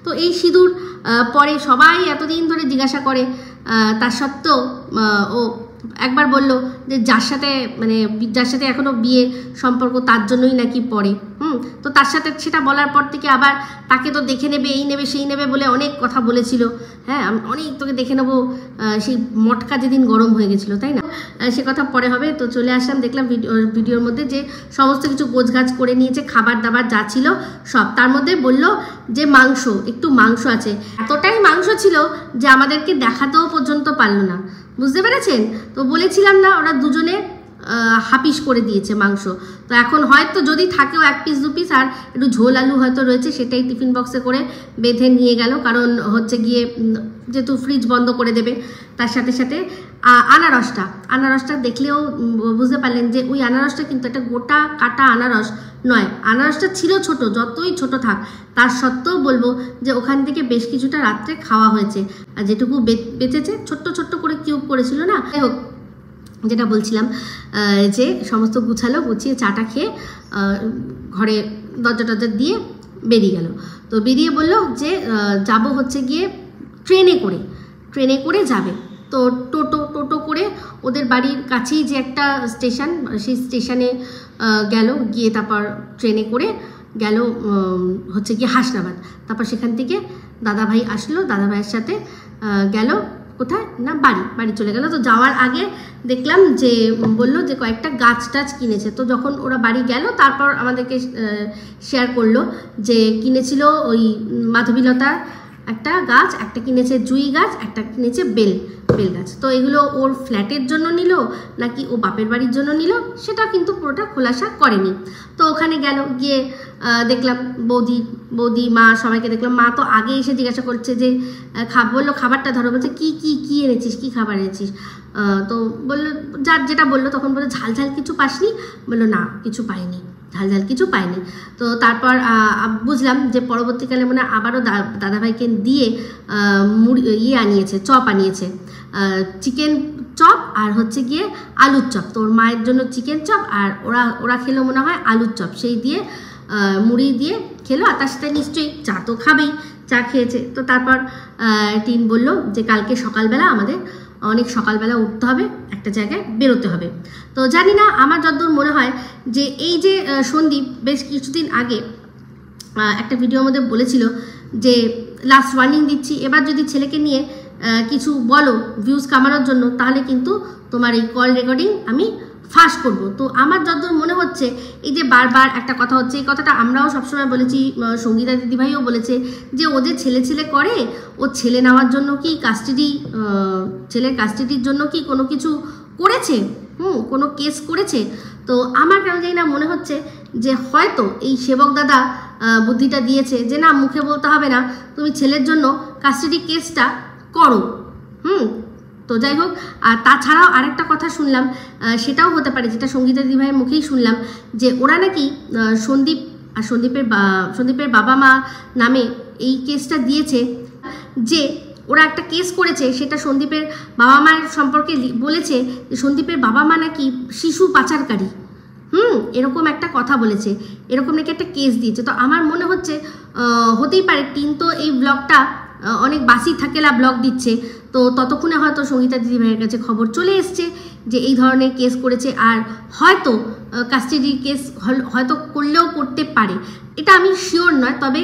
তো এই সিঁদুর পরে সবাই এতদিন ধরে জিজ্ঞাসা করে, তার সত্ত্বেও ও একবার বলল যে যার সাথে এখনো বিয়ে সম্পর্ক তার জন্যই নাকি পড়ে। তো তার সাথে সেটা বলার পর থেকে আবার তাকে তো দেখে নেবে, এই নেবে সেই নেবে বলে অনেক কথা বলেছিল। হ্যাঁ, আমি অনেক তোকে দেখে নেবো, সেই মটকা যেদিন গরম হয়ে গেছিলো, তাই না? সে কথা পরে হবে। তো চলে আসলাম, দেখলাম ভিডিওর মধ্যে যে সমস্ত কিছু গোছগাছ করে নিয়েছে, খাবার দাবার যা ছিল সব। তার মধ্যে বলল যে একটু মাংস আছে। এতটাই মাংস ছিল যে আমাদেরকে দেখাতেও পর্যন্ত পারলো না, বুঝতে পেরেছেন? তো বলেছিলাম না, ওরা দুজনে হাপিস করে দিয়েছে মাংস। তো এখন হয়তো যদি থাকেও 1 পিস 2 পিস আর একটু ঝোল আলু হয়তো রয়েছে, সেটাই টিফিন বক্সে করে বেঁধে নিয়ে গেল। কারণ হচ্ছে গিয়ে যেহেতু ফ্রিজ বন্ধ করে দেবে, তার সাথে সাথে আনারসটা দেখলেও বুঝতে পারলেন যে ওই আনারসটা কিন্তু একটা গোটা কাটা আনারস নয়। আনারসটা ছিল ছোট, যতই ছোট থাক, তার সত্ত্বেও বলবো যে ওখান থেকে বেশ কিছুটা রাত্রে খাওয়া হয়েছে, আর যেটুকু বেঁচেছে ছোট্ট করে কিউব করেছিল না। যাই হোক, যেটা বলছিলাম যে সমস্ত গুছিয়ে চাটা খেয়ে ঘরে দরজা দিয়ে বেরিয়ে গেল। তো বেরিয়ে বলল যে যাব হচ্ছে গিয়ে ট্রেনে করে যাবে। তো টোটো করে ওদের বাড়ির কাছেই যে একটা স্টেশন, সেই স্টেশনে গিয়ে তারপর ট্রেনে করে গেল হচ্ছে গিয়ে হাসনাবাদ। তারপর সেখান থেকে দাদাভাই আসলো, দাদাভাইয়ের সাথে গেল কোথায় না বাড়ি চলে গেল। তো যাওয়ার আগে দেখলাম যে বললো যে কয়েকটা গাছ টাছ কিনেছে। তো যখন ওরা বাড়ি গেল, তারপর আমাদেরকে শেয়ার করলো যে কিনেছিল ওই মাধবীলতার একটা গাছ, একটা কিনেছে জুই গাছ, একটা কিনেছে বেল গাছ। তো এগুলো ওর ফ্ল্যাটের জন্য নিল নাকি ও বাপের বাড়ির জন্য নিল, সেটা কিন্তু পুরোটা খোলাসা করেনি। তো ওখানে গিয়ে দেখলাম বৌদি মা সবাইকে দেখলাম। মা তো আগে এসে জিজ্ঞাসা করছে যে বললো খাবারটা ধরো, বলছে কি এনেছিস, কি খাবার এনেছিস? তো বললো যেটা বললো, তখন বললো ঝাল কিছু পাসনি? বললো না, কিছু পাইনি, ঝাল কিছু পাইনি। তো তারপর বুঝলাম যে পরবর্তীকালে মানে আবারও দাদাভাইকে দিয়ে চপ আনিয়েছে, চিকেন চপ আর হচ্ছে গিয়ে আলুর চপ। তো ওর মায়ের জন্য চিকেন চপ, আর ওরা খেলো মনে হয় আলুর চপ, সেই দিয়ে মুড়ি দিয়ে খেলো। আর তার সাথে নিশ্চয়ই চা তো খাবেই, চা খেয়েছে। তো তারপর টিন বলল যে কালকে সকালবেলা আমাদের অনেক সকালবেলা উঠতে হবে, একটা জায়গায় বেরোতে হবে। তো জানি না, আমার যতদূর মনে হয় যে এই যে সন্দীপ বেশ কিছুদিন আগে একটা ভিডিওর মধ্যে বলেছিল যে লাস্ট ওয়ার্নিং দিচ্ছি, এবার যদি ছেলেকে নিয়ে কিছু বলো ভিউজ কামানোর জন্য, তাহলে কিন্তু তোমার এই কল রেকর্ডিং আমি ফাঁস করব। তো আমার যতদূর মনে হচ্ছে এই যে বারবার একটা কথা হচ্ছে, এই কথাটা আমরাও সবসময় বলেছি, সঙ্গীতা দিদিভাইও বলেছে যে ওদের ছেলে ছেলে করে, ও ছেলে নেওয়ার জন্য কি কাস্টাডি, ছেলের কাস্টাডির জন্য কি কোনো কিছু করেছে, কোনো কেস করেছে। তো আমার কেন জানি না মনে হচ্ছে যে হয়তো এই সেবক দাদা বুদ্ধিটা দিয়েছে যে না, মুখে বলতে হবে না, তুমি ছেলের জন্য কাস্টাডি কেসটা করো। তো যাই হোক, আর তাছাড়াও আরেকটা কথা শুনলাম, সেটাও হতে পারে, যেটা সঙ্গীতা দিদিভাইয়ের মুখেই শুনলাম, যে ওরা নাকি সন্দীপ আর সন্দীপের বাবা মা নামে এই কেসটা দিয়েছে, যে ওরা একটা কেস করেছে, সেটা সন্দীপের বাবা মায়ের সম্পর্কে বলেছে যে সন্দীপের বাবা মা নাকি শিশু পাচারকারী। এরকম একটা কথা বলেছে, এরকম নাকি একটা কেস দিয়েছে। তো আমার মনে হচ্ছে হতেই পারে, টিন তো এই ব্লগটা অনেক বাসি থাকেলা ব্লগ দিচ্ছে, তো ততক্ষণে হয়তো সঙ্গীতা দিদিভাইয়ের কাছে খবর চলে এসছে যে এই ধরনের কেস করেছে, আর হয়তো কাস্টাডির কেস হয়তো করলেও করতে পারে, এটা আমি শিওর নয়। তবে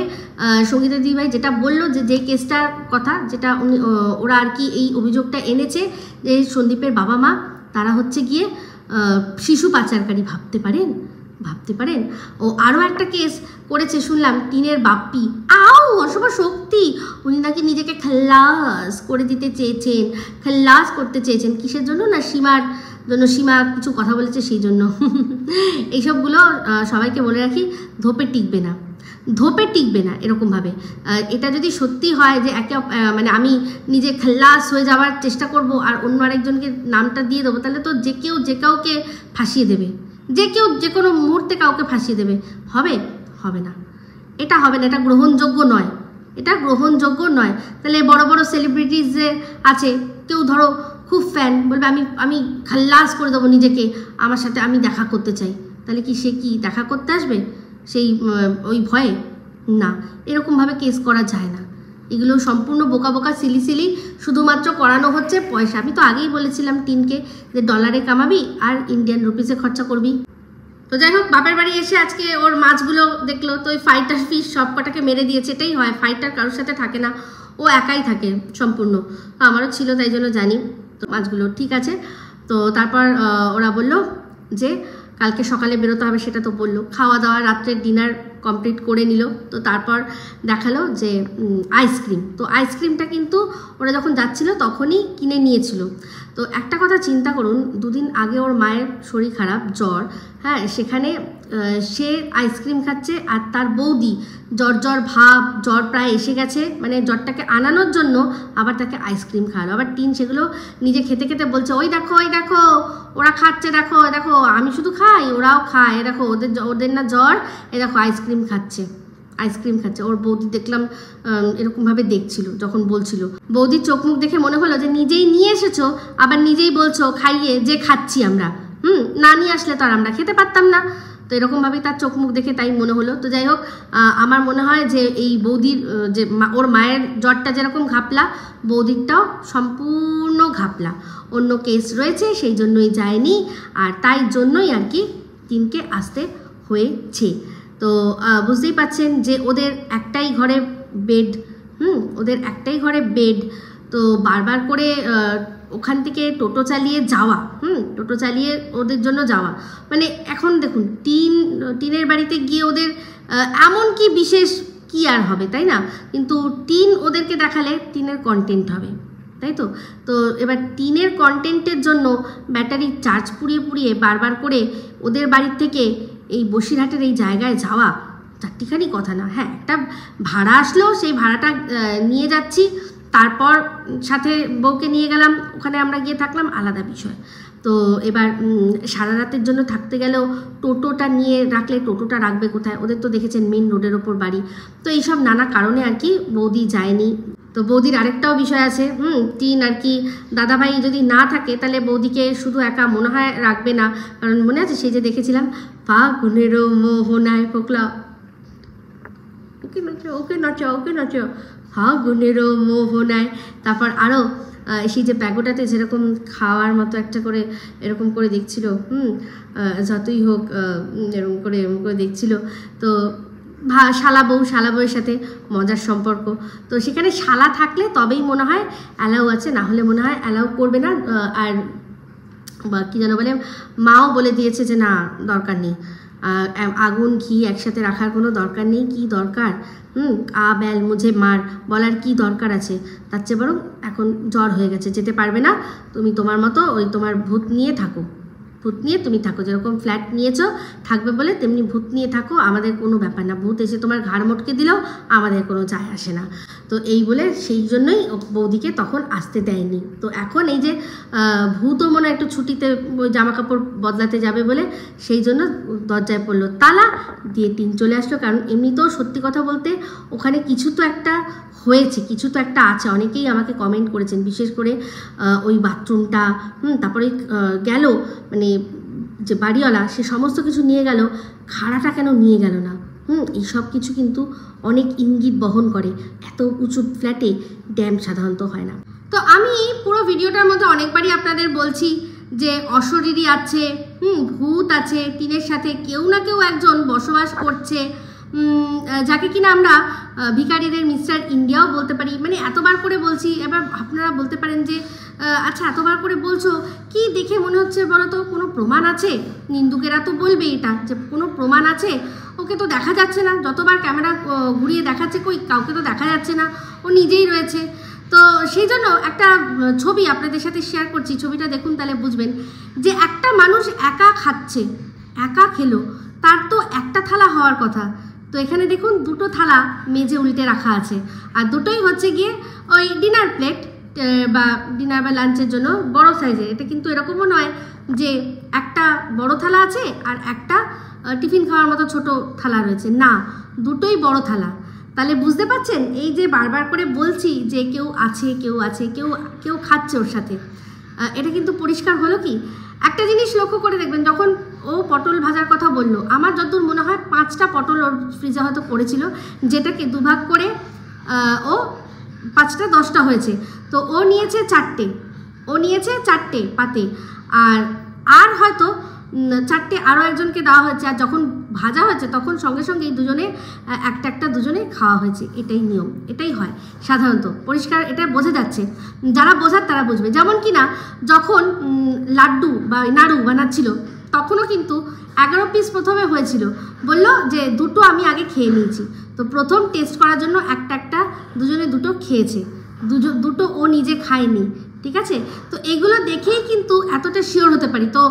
সঙ্গীতা দিদিভাই যেটা বললো যে কেসটার কথা, যেটা ওরা আর কি এই অভিযোগটা এনেছে যে সন্দীপের বাবা মা তারা হচ্ছে গিয়ে শিশু পাচারকারী। ভাবতে পারেন ও আরও একটা কেস করেছে শুনলাম, টিনের বাপ্পি, অশুভ শক্তি, উনি নাকি নিজেকে খাল্লাস করে দিতে চেয়েছেন, খাল্লাস করতে চেয়েছেন। কিসের জন্য না, সীমার জন্য। সীমা কিছু কথা বলেছে সেই জন্য। এইসবগুলো সবাইকে বলে রাখি, ধোপে টিকবে না এরকমভাবে। এটা যদি সত্যি হয় যে মানে আমি নিজে খাল্লাস হয়ে যাওয়ার চেষ্টা করব আর অন্য আরেকজনকে নামটা দিয়ে দেবো, তাহলে তো যে কেউ যে কাউকে ফাঁসিয়ে দেবে, যে কেউ যে কোনো মুহূর্তে কাউকে ফাঁসিয়ে দেবে। হবে না, এটা হবে না, এটা গ্রহণযোগ্য নয়। তাহলে বড় বড় সেলিব্রিটিজ যে আছে, কেউ ধরো খুব ফ্যান, বলবে আমি খাল্লাস করে দেবো নিজেকে, আমার সাথে আমি দেখা করতে চাই, তাহলে কি সে কি দেখা করতে আসবে সেই ওই ভয়ে? না, এরকমভাবে কেস করা যায় না। এগুলো সম্পূর্ণ বোকা সিলি, শুধুমাত্র করানো হচ্ছে পয়সা। আমি তো আগেই বলেছিলাম টিনকে যে ডলারে কামাবি আর ইন্ডিয়ান রুপিসে খরচা করবি। তো যাই হোক, বাপের বাড়ি এসে আজকে ওর মাছগুলো দেখলো, তো ওই ফাইটার ফিশ সব কটাকে মেরে দিয়েছে। এটাই হয়, ফাইটার কারোর সাথে থাকে না, ও একাই থাকে সম্পূর্ণ। আমারও ছিল, তাই জন্য জানি। তো মাছগুলো ঠিক আছে। তো তারপর ওরা বললো যে কালকে সকালে বেরোতে হবে, সেটা তো বললো। খাওয়া দাওয়া, রাত্রের ডিনার কমপ্লিট করে নিল। তো তারপর দেখালো যে আইসক্রিম। তো আইসক্রিমটা কিন্তু ওরা যখন যাচ্ছিল তখনই কিনে নিয়েছিল। তো একটা কথা চিন্তা করুন, দুদিন আগে ওর মায়ের শরীর খারাপ, জ্বর, হ্যাঁ, সেখানে সে আইসক্রিম খাচ্ছে, আর তার বৌদি জ্বর ভাব, জ্বর প্রায় এসে গেছে, মানে জ্বরটাকে আনানোর জন্য আবার তাকে আইসক্রিম খাওয়ালো। আবার টিন সেগুলো নিজে খেতে খেতে বলছে, ওই দেখো ওরা খাচ্ছে, দেখো আমি শুধু খাই, ওরাও খায়, দেখো ওদের না জ্বর, দেখো আইসক্রিম খাচ্ছে। ওর বৌদি দেখলাম এরকমভাবে দেখছিল যখন বলছিল। বৌদির চোখ মুখ দেখে মনে হলো যে নিজেই নিয়ে এসেছো, আবার নিজেই বলছো খাইয়ে যে খাচ্ছি আমরা, না নিয়ে আসলে তো আর আমরা খেতে পারতাম না। তো এরকমভাবেই তার চোখ মুখ দেখে তাই মনে হলো। তো যাই হোক, আমার মনে হয় যে এই বৌদির যে ওর মায়ের জ্বরটা যেরকম ঘাপলা, বৌদিরটাও সম্পূর্ণ ঘাপলা। অন্য কেস রয়েছে, সেই জন্যই যায়নি, আর তাই জন্যই আর কি টিনকে আসতে হয়েছে। তো বুঝতেই পাচ্ছেন যে ওদের একটাই ঘরে বেড, তো বারবার করে ওখান থেকে টোটো চালিয়ে যাওয়া, টোটো চালিয়ে ওদের জন্য যাওয়া, মানে এখন দেখুন টিনের বাড়িতে গিয়ে ওদের এমন কি বিশেষ কি আর হবে, তাই না? কিন্তু টিন ওদেরকে দেখালে টিনের কন্টেন্ট হবে, তাই তো? তো এবার টিনের কন্টেন্টের জন্য ব্যাটারি চার্জ পুড়িয়ে বারবার করে ওদের বাড়ির থেকে এই বসিরহাটের এই জায়গায় যাওয়া চারটিখানি কথা না। হ্যাঁ, একটা ভাড়া আসলো, সেই ভাড়াটা নিয়ে যাচ্ছি, তারপর সাথে বউকে নিয়ে গেলাম, ওখানে আমরা গিয়ে থাকলাম, আলাদা বিষয়। তো এবার সারা রাতের জন্য থাকতে গেলেও টোটোটা নিয়ে রাখলে টোটোটা রাখবে কোথায়? ওদের তো দেখেছেন মেন রোডের ওপর বাড়ি। তো এইসব নানা কারণে আর কি বৌদি যায়নি। তো বৌদির আরেকটাও বিষয় আছে, টিন আর কি দাদাভাই যদি না থাকে তাহলে বৌদিকে শুধু একা মনে হয় রাখবে না, কারণ মনে আছে সেই যে দেখেছিলাম ফাগুনেরও মোহনায় ফোকলা, ওকে নাচো ফাগুনেরও মোহনায়। তারপর আরও সেই যে প্যাগোটাতে যেরকম খাওয়ার মতো একটা করে এরকম করে দেখছিল, যতই হোক এরকম করে দেখছিল। তো শালা বউয়ের সাথে মজার সম্পর্ক, তো সেখানে শালা থাকলে তবেই মনে হয় অ্যালাউ আছে, না হলে মনে হয় অ্যালাউ করবে না। আর কি যেন বলে, মাও বলে দিয়েছে যে না, দরকার নেই, আগুন ঘি একসাথে রাখার কোনো দরকার নেই, কি দরকার, আ বেল মুঝে মার বলার কি দরকার আছে, তার চেয়ে বরং এখন জ্বর হয়ে গেছে, যেতে পারবে না, তুমি তোমার মতো ওই তোমার ভূত নিয়ে থাকো, ভূত নিয়ে তুমি থাকো, যেরকম ফ্ল্যাট নিয়েছো থাকবে বলে তেমনি ভূত নিয়ে থাকো, আমাদের কোনো ব্যাপার না, ভূত এসে তোমার ঘাড় মটকে দিলেও আমাদের কোনো যায় আসে না। তো এই বলে সেই জন্যই বৌদিকে তখন আসতে দেয়নি। তো এখন এই যে ভূতও মনে একটু ছুটিতে ওই জামা কাপড় বদলাতে যাবে বলে সেই জন্য দরজায় পড়লো তালা দিয়ে, টিন চলে আসলো। কারণ এমনিতেও সত্যি কথা বলতে ওখানে কিছু তো একটা হয়েছে, কিছু তো একটা আছে। অনেকেই আমাকে কমেন্ট করেছেন, বিশেষ করে ওই বাথরুমটা, তারপরে গেল মানে যে বাড়িওয়ালা সে সমস্ত কিছু নিয়ে গেল, খাড়াটা কেন নিয়ে গেল না, এই সব কিছু কিন্তু অনেক ইঙ্গিত বহন করে। এত উঁচু ফ্ল্যাটে ড্যাম সাধারণত হয় না। তো আমি পুরো ভিডিওটার মধ্যে অনেকবারই আপনাদের বলছি যে অশরীরী আছে, ভূত আছে, টিনের সাথে কেউ না কেউ একজন বসবাস করছে, যাকে কিনা আমরা ভিখারিদের মিস্টার ইন্ডিয়াও বলতে পারি। মানে এতবার করে বলছি, এবার আপনারা বলতে পারেন যে আচ্ছা এতবার করে বলছো কি দেখে মনে হচ্ছে বলো তো, কোনো প্রমাণ আছে? নিন্দুকেরা তো বলবে এটা যে কোনো প্রমাণ আছে, ওকে তো দেখা যাচ্ছে না, যতবার ক্যামেরা ঘুরিয়ে দেখাচ্ছে কই কাউকে তো দেখা যাচ্ছে না, ও নিজেই রয়েছে। তো সেই জন্য একটা ছবি আপনাদের সাথে শেয়ার করছি, ছবিটা দেখুন তাহলে বুঝবেন যে একটা মানুষ একা খাচ্ছে, একা খেলো, তার তো একটা থালা হওয়ার কথা। তো এখানে দেখুন দুটো থালা মেজে উল্টে রাখা আছে, আর দুটোই হচ্ছে গিয়ে ওই ডিনার প্লেট বা ডিনার বা লাঞ্চের জন্য বড় সাইজের। এটা কিন্তু এরকমও নয় যে একটা বড় থালা আছে আর একটা টিফিন খাওয়ার মতো ছোট থালা রয়েছে, না, দুটোই বড় থালা। তাহলে বুঝতে পারছেন এই যে বারবার করে বলছি যে কেউ আছে, কেউ আছে, কেউ কেউ খাচ্ছে ওর সাথে, এটা কিন্তু পরিষ্কার হলো কি। একটা জিনিস লক্ষ্য করে দেখবেন, যখন ও পটল ভাজার কথা বললো, আমার যতদূর মনে হয় 5টা পটল ওর ফ্রিজে হয়তো পড়েছিল, যেটাকে দুভাগ করে ও 5টা 10টা হয়েছে। তো ও নিয়েছে 4টে পাতে, আর হয়তো 4টে আরও একজনকে দেওয়া হয়েছে। আর যখন ভাজা হয়েছে তখন সঙ্গে সঙ্গে দুজনে একটা দুজনে খাওয়া হয়েছে। এটাই নিয়ম, এটাই হয় সাধারণত, পরিষ্কার এটা বোঝা যাচ্ছে। যারা বোঝার তারা বুঝবে। যেমন কি না, যখন লাড্ডু বা নাড়ু বানাচ্ছিল তখনও কিন্তু 11 পিস প্রথমে হয়েছিল, বলল যে দুটো আমি আগে খেয়ে নিয়েছি। তো প্রথম টেস্ট করার জন্য একটা দুজনে দুটো খেয়েছে, দুটো ও নিজে খায়নি, ঠিক আছে। তো এগুলো দেখেই কিন্তু এতটা শিওর হতে পারি। তো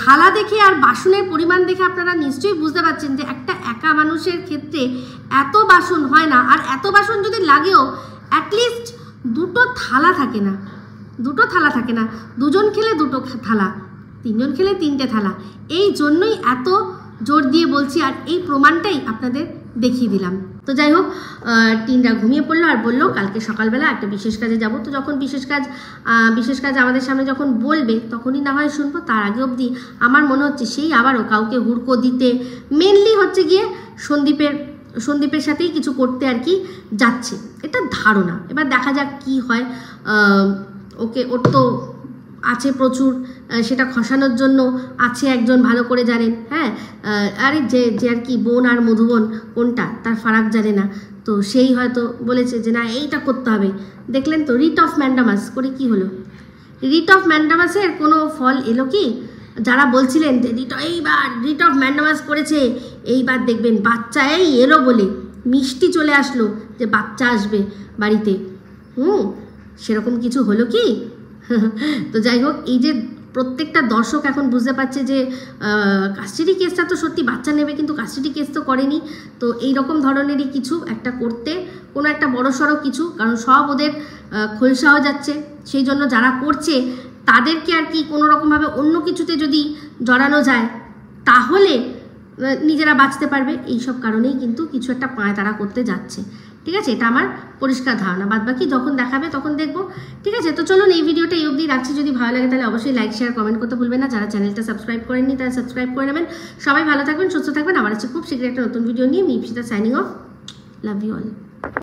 থালা দেখে আর বাসনের পরিমাণ দেখে আপনারা নিশ্চয়ই বুঝতে পারছেন যে একটা একা মানুষের ক্ষেত্রে এত বাসন হয় না। আর এত বাসন যদি লাগেও অ্যাটলিস্ট দুটো থালা থাকে না, দুজন খেলে দুটো থালা, তিনজন খেলে 3টে থালা। এই জন্যই এত জোর দিয়ে বলছি, আর এই প্রমাণটাই আপনাদের দেখিয়ে দিলাম। তো যাই হোক, টিনরা ঘুমিয়ে পড়লো আর বললো কালকে সকালবেলা একটা বিশেষ কাজে যাব। তো যখন বিশেষ কাজ আমাদের সামনে যখন বলবে তখনই না হয় শুনবো। তার আগে অবধি আমার মনে হচ্ছে সেই আবারও কাউকে হুড়কো দিতে, মেনলি হচ্ছে গিয়ে সন্দীপের সাথেই কিছু করতে আর কি যাচ্ছে, এটা ধারণা। এবার দেখা যাক কি হয়। ওর তো আছে প্রচুর, সেটা খসানোর জন্য আছে একজন ভালো করে জানেন। হ্যাঁ, আরে যে আর কি বোন আর মধুবন কোনটা তার ফারাক জানে না, তো সেই হয়তো বলেছে যে না এইটা করতে হবে। দেখলেন তো রিট অফ ম্যান্ডামাস করে কি হলো? রিট অফ ম্যান্ডামাসের কোনো ফল এলো কি? যারা বলছিলেন যে এইবার রিট অফ ম্যান্ডামাস করেছে, এইবার দেখবেন বাচ্চা এই এলো বলে মিষ্টি চলে আসলো যে বাচ্চা আসবে বাড়িতে, সেরকম কিছু হলো কি? তো যাই হোক, এই যে প্রত্যেকটা দর্শক এখন বুঝতে পারছে যে কাস্টাডি কেসটা তো সত্যি বাচ্চা নেবে, কিন্তু কাস্টাডি কেস তো করেনি। তো এই রকম ধরনেরই কিছু একটা করতে, কোনো একটা বড়সড় কিছু, কারণ সব ওদের খোলসাও যাচ্ছে, সেই জন্য যারা করছে তাদেরকে আর কি কোনো রকমভাবে অন্য কিছুতে যদি জড়ানো যায় তাহলে নিজেরা বাঁচতে পারবে। এই সব কারণেই কিন্তু কিছু একটা তারা করতে যাচ্ছে, ঠিক আছে। এটা আমার পরিষ্কার ধারণা, বাদবাকি যখন দেখাবে তখন দেখবো, ঠিক আছে। তো চলুন এই ভিডিওটা এই অবধি রাখছি। যদি ভালো লাগে তাহলে অবশ্যই লাইক শেয়ার কমেন্ট করতে ভুলবেন না। যারা চ্যানেলটা সাবস্ক্রাইব করেননি তারা সাবস্ক্রাইব করে নেবেন। সবাই ভালো থাকবেন, সুস্থ থাকবেন। আবার আছে খুব শীঘ্রই একটা নতুন ভিডিও নিয়ে। আমি Ipsita signing off. Love you all.